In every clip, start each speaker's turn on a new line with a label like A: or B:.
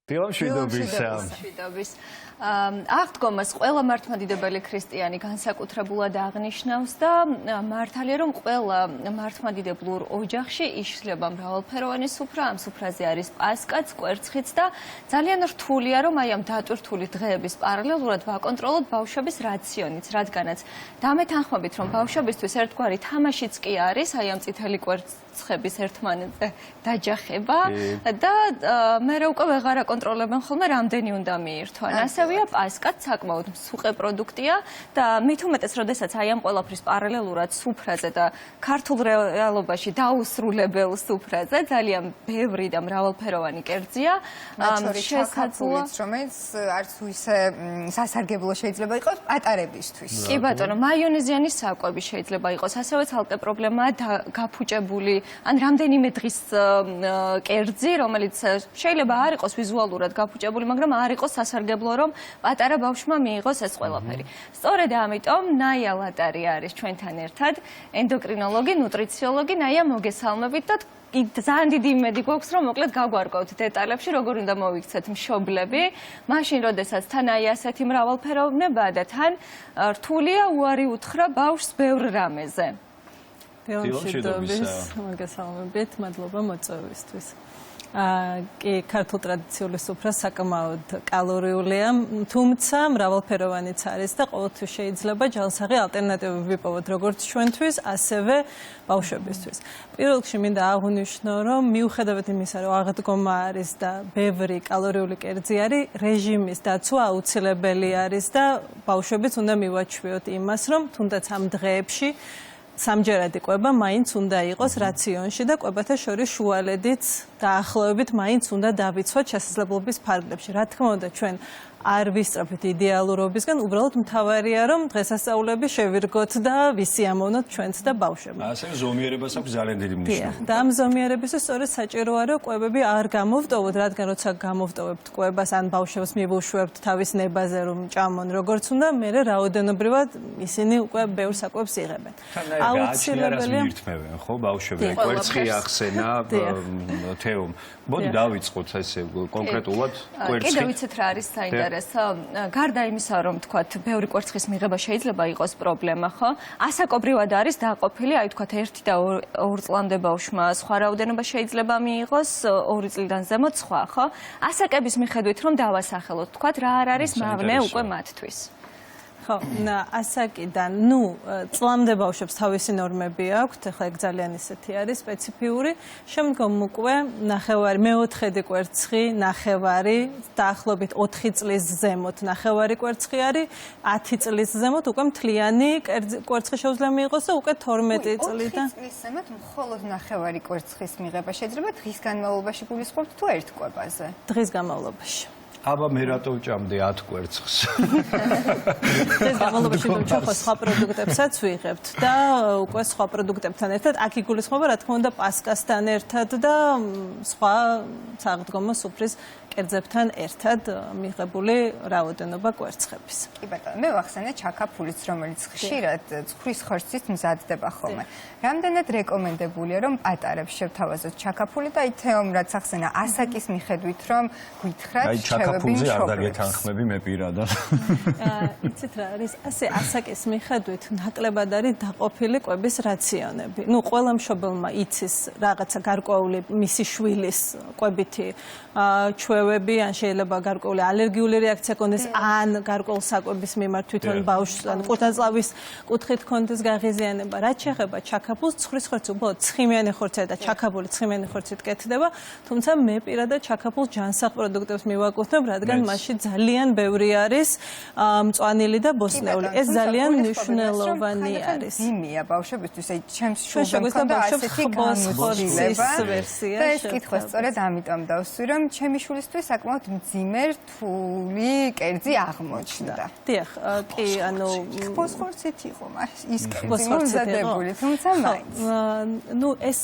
A: მშვიდობის. აღდგომას ყველა მართლმადიდებელი ქრისტიანი განსაკუთრებულად აღნიშნავს და მართალია რომ ყველა მართლმადიდებლურ ოჯახში იშლება მრავალფეროვანი სუფრა, ამ სუფრაზე არის პასკაც, კვერცხიც და ძალიან რთულია რომ აი ამ დატვირთული დღეების პარალელურად ვაკონტროლოთ ბავშვების რაციონიც, რადგანაც დამეთანხმებით რომ ბავშვებისთვის ერთგვარი თამაშიც კი არის, აი ამ წითელი კვერცხების ერთმანეთზე დაჯახება და მე უკვე ვეღარ აკონტროლებენ ხოლმე რამდენი უნდა მიირთვან. ასევეა პასკაც საკმაოდ მსუყე პროდუქტია და მით უმეტეს, როდესაც აი ამ ყველაფრის პარალელურად სუფრაზე და ქართულ რეალობაში დაუსრულებელ სუფრაზე ძალიან ბევრი და მრავალფეროვანი კერძია.
B: შესაძლოა, რომელიც არც ისე სასარგებლო შეიძლება იყოს პატარებისთვის.
A: კი ბატონო, მაიონეზიანი საკვები შეიძლება იყოს, ასევე ცალკე პრობლემაა გაფუჭებული ან რამდენიმე დღის კერძი, რომელიც შეიძლება არ იყოს ვიზუალურად გაფუჭებული, მაგრამ არ იყოს სასარგებლო, რომ პატარა ბავშვმა მიიღოს ეს ყველაფერი. სწორედ ამიტომ ნაია ლატარი არის ჩვენთან ერთად, ენდოკრინოლოგი, ნუტრიციოლოგი. ნაია, მოგესალმებით და ძალიან დიდი იმედი გვაქვს, რომ მოკლედ გაგვარკვევთ დეტალებში, როგორ უნდა მოვიქცეთ მშობლები, მაშინ, როდესაც თან აი ასეთი მრავალფეროვნებაა და თან რთულია უარი უთხრა ბავშვს ბევრ რამეზე.
C: მშვიდობის, მოგესალმებით, მადლობა მოწვევისთვის. კი, ქართულ ტრადიციული სუფრა საკმაოდ კალორიულია, თუმცა მრავალფეროვანიც არის და ყოველთვის შეიძლება ჯანსაღი ალტერნატივები ვიპოვოთ როგორც ჩვენთვის, ასევე ბავშვებისთვის. პირველ რიგში მინდა აღვნიშნო, რომ მიუხედავად იმისა, რომ აღდგომა არის და ბევრი კალორიული კერძი არის, რეჟიმის დაცვა აუცილებელი არის და ბავშვებიც უნდა მივაჩვიოთ იმას, რომ თუნდაც ამ დღეებში სამჯერადი კვება მაინც უნდა იყოს რაციონში და კვებათა შორის შუალედიც დაახლოებით მაინც უნდა დავიცვათ შესაძლებლობის ფარგლებში. რა თქმა უნდა, ჩვენ არ ვისწრაფით იდეალურობისგან, უბრალოდ მთავარია, რომ დღესასწაულები შევირგოთ და ვისიამოვნოთ ჩვენც და ბავშვებმა.
D: ასევე ზომიერებას აქვს ძალიან დიდი მნიშვნელობა.
C: და ამ ზომიერებისთვის სწორედ საჭიროა, რომ კვებები არ გამოვტოვოთ, რადგან როცა გამოვტოვებთ კვებას, ან ბავშვებს მივუშვებთ თავის ნებაზე, რომ ჭამონ როგორც უნდა, მერე რაოდენობრივად ისინი უკვე ბევრ საკვებს იღებენ.
D: აუცილებელია მიირთმევენ, ხო, ბავშვები, კვერცხი ახსენა, თეომ. მოდი დავიწყოთ ესე კონკრეტულად კვერცხი.
A: კიდევ ვიცით რა არის საინტერესო? გარდა იმისა, რომ თქვათ, ბევრი კვერცხის მიღება შეიძლება იყოს პრობლემა, ხო? ასაკობრივად არის დაყოფილი, აი თქვათ 1 და 2 წლამდე ბავშვმა სხვა რაოდენობა შეიძლება მიიღოს, 2 წლიდან ზემოთ სხვა, ხო? ასაკების მიხედვით რომ დავასახელოთ, თქვათ, რა არ არის მავნე უკვე მათთვის.
C: ხო, ასაკიდან, წლამდე ბავშვებს თავისი ნორმები აქვთ, ახლა ეგ ძალიან ისეთი არის სპეციფიური. შემდგომ უკვე მეოთხედი კვერცხი, ნახევარი, დაახლოებით 4 წლის ზემოთ ნახევარი კვერცხი არის, 10 წლის ზემოთ უკვე მთლიანი კვერცხი შეუძლია მიიღოს და უკვე 12 წლიდან.
B: 4 წლის ზემოთ მხოლოდ ნახევარი კვერცხის მიღება შეიძლება დღის განმავლობაში გულისხმობთ თუ ერთ კვებაზე?
C: დღის განმავლობაში.
D: აბა მე რატო ვჭამდი 10 კვერცხს?
C: ეს გამალობაში ჩვენ სხვა პროდუქტებსაც ვიღებთ და უკვე სხვა პროდუქტებთან ერთად აქ იგულისხმება რა თქმა უნდა პასკასთან ერთად და სხვა საღდგომო სუფრის კერძებთან ერთად მიღებული რაოდენობა კვერცხების.
B: კი ბატონო, მე ვახსენე ჩაქაფულიც, რომელიც ხშირად ცხვრის ხორცით მზადდება ხოლმე. რამდენად რეკომენდებულია, რომ პატარებს შევთავაზოთ ჩაქაფული და აი თეომ რაც ახსენა ასაკის მიხედვით, რომ გითხრათ
D: ჩაქაფულზე არ დაგეთანხმები მე პირადად.
C: იცით რა არის? ასე ასაკის მიხედვით ნაკლებად არის დაყოფილი კვების რაციონები. ყველა მშობელმა იცის რაღაცა გარკვეული მისი შვილის კვებითი ჩვევები, ან შეიძლება გარკვეული ალერგიული რეაქცია კონდეს, ან გარკვეულ საკვების მიმართ თვითონ ბავშვს, ან ყუთაწლავის კუთხით კონდეს გაღიზიანება. რაც შეეხება ჩაქაფულს, ცხვრის ხორცი უბრალოდ ცხიმიანი ხორცია და ჩაქაფული ცხიმიანი ხორცით კეთდება, თუმცა მე პირადად ჩაქაფულს ჯანსაღ პროდუქტებს მივაკუთვნებ, რადგან მასში ძალიან ბევრი არის მწვანილი და ბოსტნეული. ეს ძალიან მნიშვნელოვანი არის.
B: ძიმია ბავშვებისთვის, აი ჩემს შვილს მქონდა ასეთი განმოცდილება ვერსია. და ეს კითხვა სწორედ ამიტომ დავსვი, რომ ჩემი შვილისთვის საკმაოდ მძიმე რთული კერძი აღმოჩნდა.
C: დიახ, კი, ანუ
B: ფოსფორცით იყო ის კერძი მომზადებული, თუმცა მაინც.
C: ეს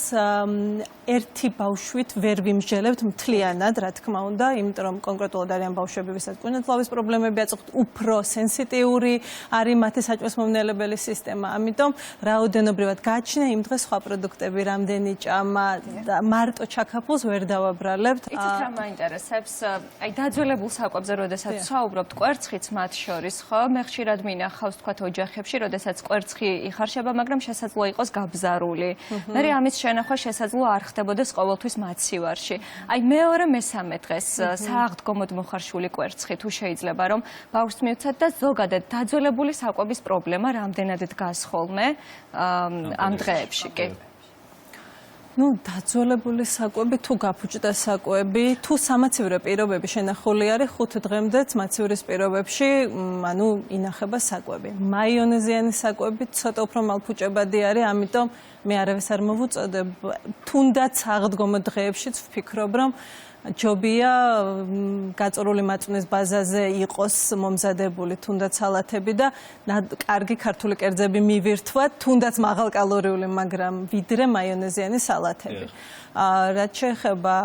C: ერთი ბავშვით ვერ ვიმსჯელებთ მთლიანად, რა თქმა უნდა, იმიტომ რომ კონკრეტულად არიან ბავშვები, ვისაც კვინეთლავის პრობლემები აწყობთ, უფრო სენსიტიური არის მათი საჭმელმომნელებელი სისტემა. ამიტომ რაოდენობრივად გააჩნია იმ დღეს სხვა პროდუქტები, რამდენი ჭამა და მარტო ჩაქაფულს ვერ დავაბრალებთ.
A: იცით რა მაინტერესებს? მამაკაცებს აი დაძველებულ საკვებზე, როდესაც საუბრობთ, კვერცხიც მათ შორის, ხო? მე ხშირად მინახავს თქვათ ოჯახებში, როდესაც კვერცხი იხარშება, მაგრამ შესაძლოა იყოს გაბზარული. მე ამის შენახვა შესაძლოა არ ხდებოდეს ყოველთვის მაცივარში. აი მეორე მესამე დღეს სააღდგომოდ მოხარშული კვერცხი თუ შეიძლება რომ ბავშვს მივცათ და ზოგადად დაძველებული საკვების პრობლემა რამდენად დგას ხოლმე ამ დღეებში კი.
C: დაძველებული საკვები თუ გაფუჭდა საკვები, თუ სამაცივრო პირობები შენახული არის 5 დღემდეც მაცივრის პირობებში, ინახება საკვები. მაიონეზიანი საკვები ცოტა უფრო მალფუჭებადი არის, ამიტომ მე არავის არ მოვუწოდებ. თუნდაც აღდგომო დღეებშიც ვფიქრობ, რომ ჯობია გაწურული მაწვნის ბაზაზე იყოს მომზადებული თუნდაც სალათები და კარგი ქართული კერძები მივირთვათ, თუნდაც მაღალკალორიული, მაგრამ ვიდრე მაიონეზიანი სალათები. რაც შეეხება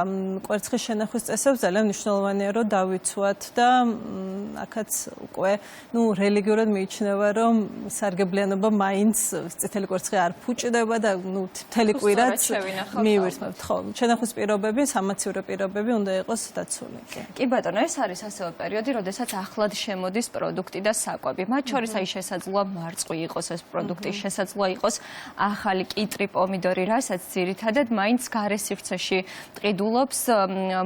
C: კვერცხის შენახვის წესებს, ძალიან მნიშვნელოვანია რომ დავიცვათ და აქაც უკვე რელიგიურად მიიჩნევა რომ სარგებლიანობა მაინც წითელი კვერცხი არ ფუჭდება და მთელი კვირაც მივირთმევთ. ხო, შენახვის პირობები, სამაცივრო პირობები უნდა იყოს დაცული.
A: კი ბატონო, ეს არის ასევე პერიოდი, როდესაც ახლად შემოდის პროდუქტი და საკვები. მათ შორის აი შესაძლოა მარწყვი იყოს ეს პროდუქტი, შესაძლოა იყოს ახალი კიტრი, პომიდორი, რასაც ძირითადად მაინც სივრცეში ტყიდულობს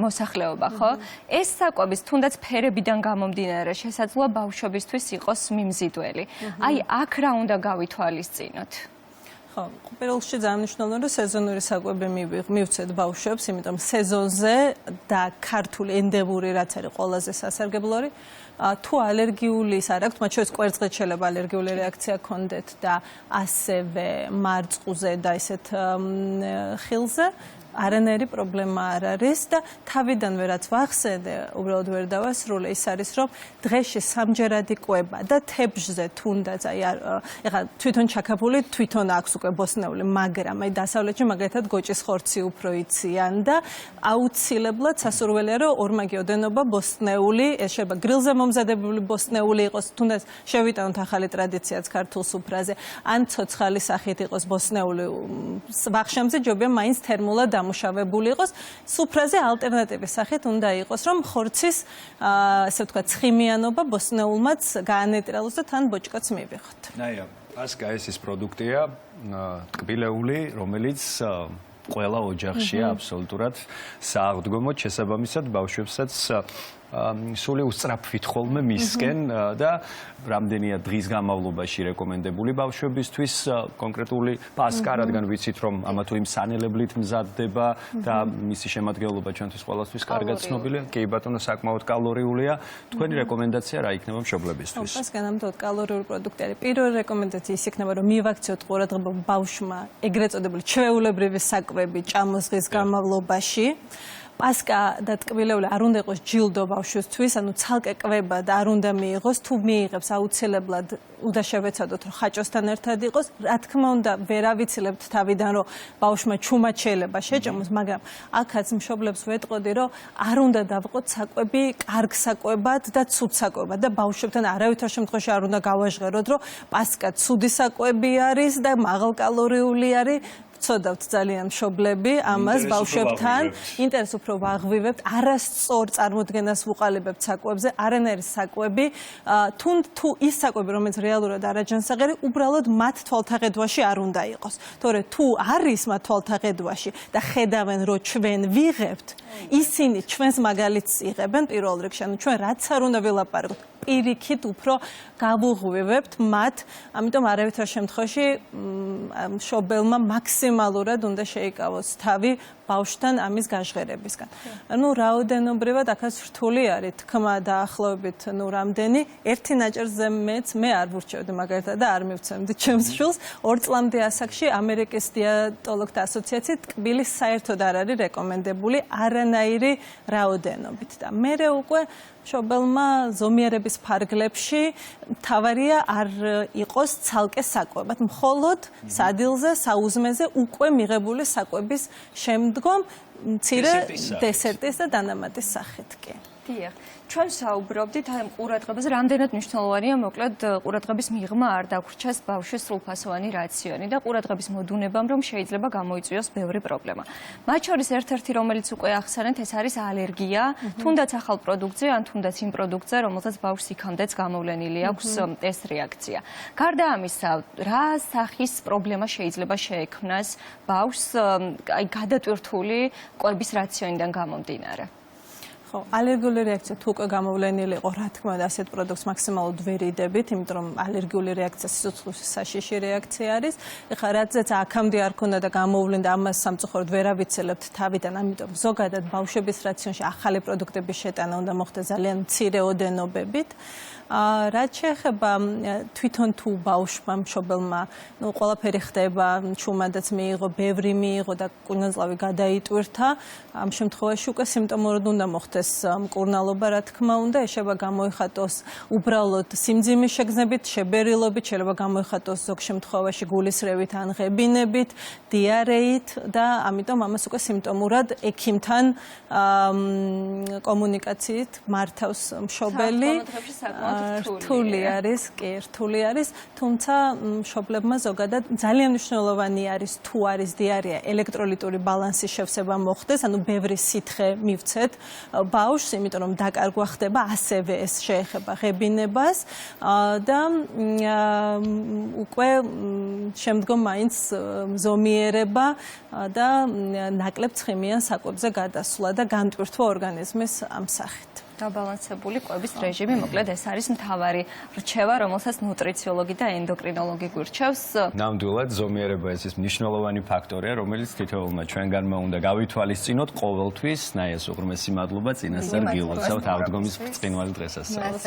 A: მოსახლეობა, ხო? ეს საკვების თუნდაც ფერებიდან გამომდინარე შესაძლოა ბავშვებისთვის იყოს მიმზიდველი. აი აქ რა უნდა გავითვალისწინოთ?
C: ხო, პირველ რიგში ძალიან მნიშვნელოვანია რომ სეზონური საკვები მივცეთ ბავშვებს, იმიტომ სეზონზე და ქართული ენდემური რაც არის ყველაზე სასარგებლოა. თუ ალერგიული არ აქვთ, მათ შორის კვერცხით შეიძლება ალერგიული რეაქცია გქონდეთ და ასევე მარწყუზე და ისეთ ხილზე არანაირი პრობლემა არ არის და თავიდანვე რაც ვახსენე, უბრალოდ ვერ დავასრულე, ის არის რომ დღეში სამჯერად იკვება და თებჟზე თუნდაც აი ეხლა თვითონ ჩაქაფული თვითონ აქვს უკვე ბოსტნეული, მაგრამ აი დასავლეთში მაგალითად გოჭის ხორცი უფრო იციან და აუცილებლად სასურველია რომ ორმაგი ოდენობა ბოსტნეული, ეს შეიძლება გრილზე მომზადებული ბოსტნეული იყოს, თუნდაც შევიტანოთ ახალი ტრადიციაც ქართულ სუფრაზე, ან ცოცხალი სახით იყოს ბოსტნეული, ვახშამზე ჯობია მაინც თერმულად დამუშავებული იყოს, სუფრაზე ალტერნატივის სახით უნდა იყოს, რომ ხორცის, ასე ვთქვათ, ცხიმიანობა ბოსტნეულმაც გაანეიტრალოს და თან ბოჭკაც მივიღოთ.
D: ნაია, პასკა ეს პროდუქტია, ტკბილეული, რომელიც ყველა ოჯახშია აბსოლუტურად სააღდგომოდ შესაბამისად ბავშვებსაც სული უსწრაფვით ხოლმე მისკენ და რამდენია დღის განმავლობაში რეკომენდებული ბავშვებისთვის კონკრეტული პასკა, რადგან ვიცით რომ ამა თუ იმ სანელებლით მზადდება და მისი შემადგენლობა ჩვენთვის ყველასთვის კარგად ცნობილია. კი ბატონო, საკმაოდ კალორიულია. თქვენი რეკომენდაცია რა იქნება მშობლებისთვის?
C: პასკა ნამდვილად კალორიული პროდუქტი არის. პირველი რეკომენდაცია ის იქნება რომ მივაქციოთ ყურადღება ბავშვმა ეგრეთ წოდებული ჩვეულებრივი საკვები ჭამოს-ღის განმავლობაში. პასკა და ტკბილეული არ უნდა იყოს ჯილდო ბავშვისთვის, ანუ ცალკე კვება და არ უნდა მიიღოს, თუ მიიღებს აუცილებლად უნდა შევეცადოთ რომ ხაჭოსთან ერთად იყოს. რა თქმა უნდა, ვერ ავიცილებთ თავიდან რომ ბავშვმა ჩუმად შეიძლება შეჭამოს, მაგრამ აქაც მშობლებს ვეტყოდი რომ არ უნდა დავყოთ საკვები კარგ საკვებად და ცუდ საკვებად და ბავშვებთან არავითარ შემთხვევაში არ უნდა გავაჟღეროთ რომ პასკა ცუდი საკვები არის და მაღალკალორიული არის. ვწოდავთ ძალიან მშობლები ამას ბავშვებთან, ინტერესს უფრო ვაღვივებთ, არასწორ წარმოდგენას ვუყალიბებთ საკვებზე, არანაირი საკვები, თუ ის საკვები, რომელიც რეალურად არაჯანსაღი, უბრალოდ მათ თვალთახედვაში არ უნდა იყოს. თორე თუ არის მათ თვალთახედვაში და ხედავენ, რომ ჩვენ ვიღებთ, ისინი ჩვენს მაგალითს იღებენ პირველ რიგში, ანუ ჩვენ რაც არ უნდა ვილაპარაკოთ, პირიქით უფრო გავუღვივებთ მათ, ამიტომ არავითარ შემთხვევაში მშობელმა მაქსიმალურად უნდა შეიკავოს თავი ბავშვთან ამის გაჟღერებისგან. ანუ რაოდენობრივად აქაც რთული არის თქმა დაახლოებით რამდენი, ერთი ნაჭერზე მეც მე არ ვურჩევდი მაგალითად და არ მივცემდი ჩემს შვილს. 2 წლამდე ასაკში ამერიკის დიეტოლოგთა ასოციაციით ტკბილი საერთოდ არ არის რეკომენდებული არანაირი რაოდენობით და მერე უკვე მშობელმა ზომიერების ფარგლებში მთავარია არ იყოს ცალკე საკვებად, მხოლოდ სადილზე, საუზმეზე უკვე მიღებული საკვების შემდგომ მცირე დესერტის და დანამატის სახით კი.
A: დიახ. ჩვენ საუბრობდით აი ყურადღებას რამდენად მნიშვნელოვანია მოკლედ ყურადღების მიღმა არ დაგვრჩას ბავშვის სრულფასოვანი რაციონი და ყურადღების მოდუნებამ რომ შეიძლება გამოიწვიოს ბევრი პრობლემა. მათ შორის ერთ-ერთი რომელიც უკვე ახსენეთ ეს არის ალერგია, თუნდაც ახალ პროდუქტზე ან თუნდაც იმ პროდუქტზე რომელსაც ბავშვს იქამდეც გამოვლენილი აქვს ეს რეაქცია. გარდა ამისა, რა სახის პრობლემა შეიძლება შეექმნას ბავშვს აი გადატვირთული კვების რაციონიდან გამომდინარე?
C: ხო, ალერგიული რეაქცია თუ უკვე გამოვლენილი იყო, რა თქმა უნდა, ასეთ პროდუქტს მაქსიმალურად ვერ იდებით, იმიტომ რომ ალერგიული რეაქცია სიცოცხლის საშიში რეაქცია არის. ეხლა რადგან აქამდე არ ქონდა და გამოვლენდა, ამას სამწუხაროდ ვერ ავიცელებთ თავიდან, ამიტომ ზოგადად ბავშვების რაციონში ახალი პროდუქტების შეტანა უნდა მოხდეს ძალიან მცირე ოდენობებით. რაც შეეხება თვითონ თუ ბავშვმა მშობელმა, ყველაფერი ხდება, ჩუმადაც მიიღო, ბევრი მიიღო და კვირნაწლავი გადაიტვირთა, ამ შემთხვევაში უკვე სიმპტომურად უნდა მოხდეს მკურნალობა, რა თქმა უნდა, შეიძლება გამოიხატოს უბრალოდ სიმძიმის შეგრძნებით, შებერილობით, შეიძლება გამოიხატოს ზოგ შემთხვევაში გულისრევით ან ღებინებით, დიარეით და ამიტომ ამას უკვე სიმპტომურად ექიმთან კომუნიკაციით მართავს მშობელი. რთული არის, კი, რთული არის, თუმცა მშობლებმა ზოგადად ძალიან მნიშვნელოვანი არის თუ არის დიარეა, ელექტროლიტური ბალანსის შევსება მოხდეს, ანუ ბევრი სითხე მივცეთ ბავშვს, იმიტომ რომ დაკარგვა ხდება, ასევე ეს შეეხება ღებინებას და უკვე შემდგომ მაინც ზომიერება და ნაკლებ ცხიმიან საკვებზე გადასვლა და განტვირთვა ორგანიზმის ამ სახით.
A: დაბალანსებული კვების რეჟიმი, მოკლედ ეს არის მთავარი რჩევა, რომელსაც ნუტრიციოლოგი და ენდოკრინოლოგი გვირჩევს.
D: ნამდვილად ზომიერება ეს მნიშვნელოვანი ფაქტორია, რომელიც თითოეულმა ჩვენგანმა უნდა გავითვალისწინოთ ყოველთვის. ნაიას უღრმესი მადლობა წინასწარ გილოცავთ აღდგომის ბრწყინვალე დღესასწაულს.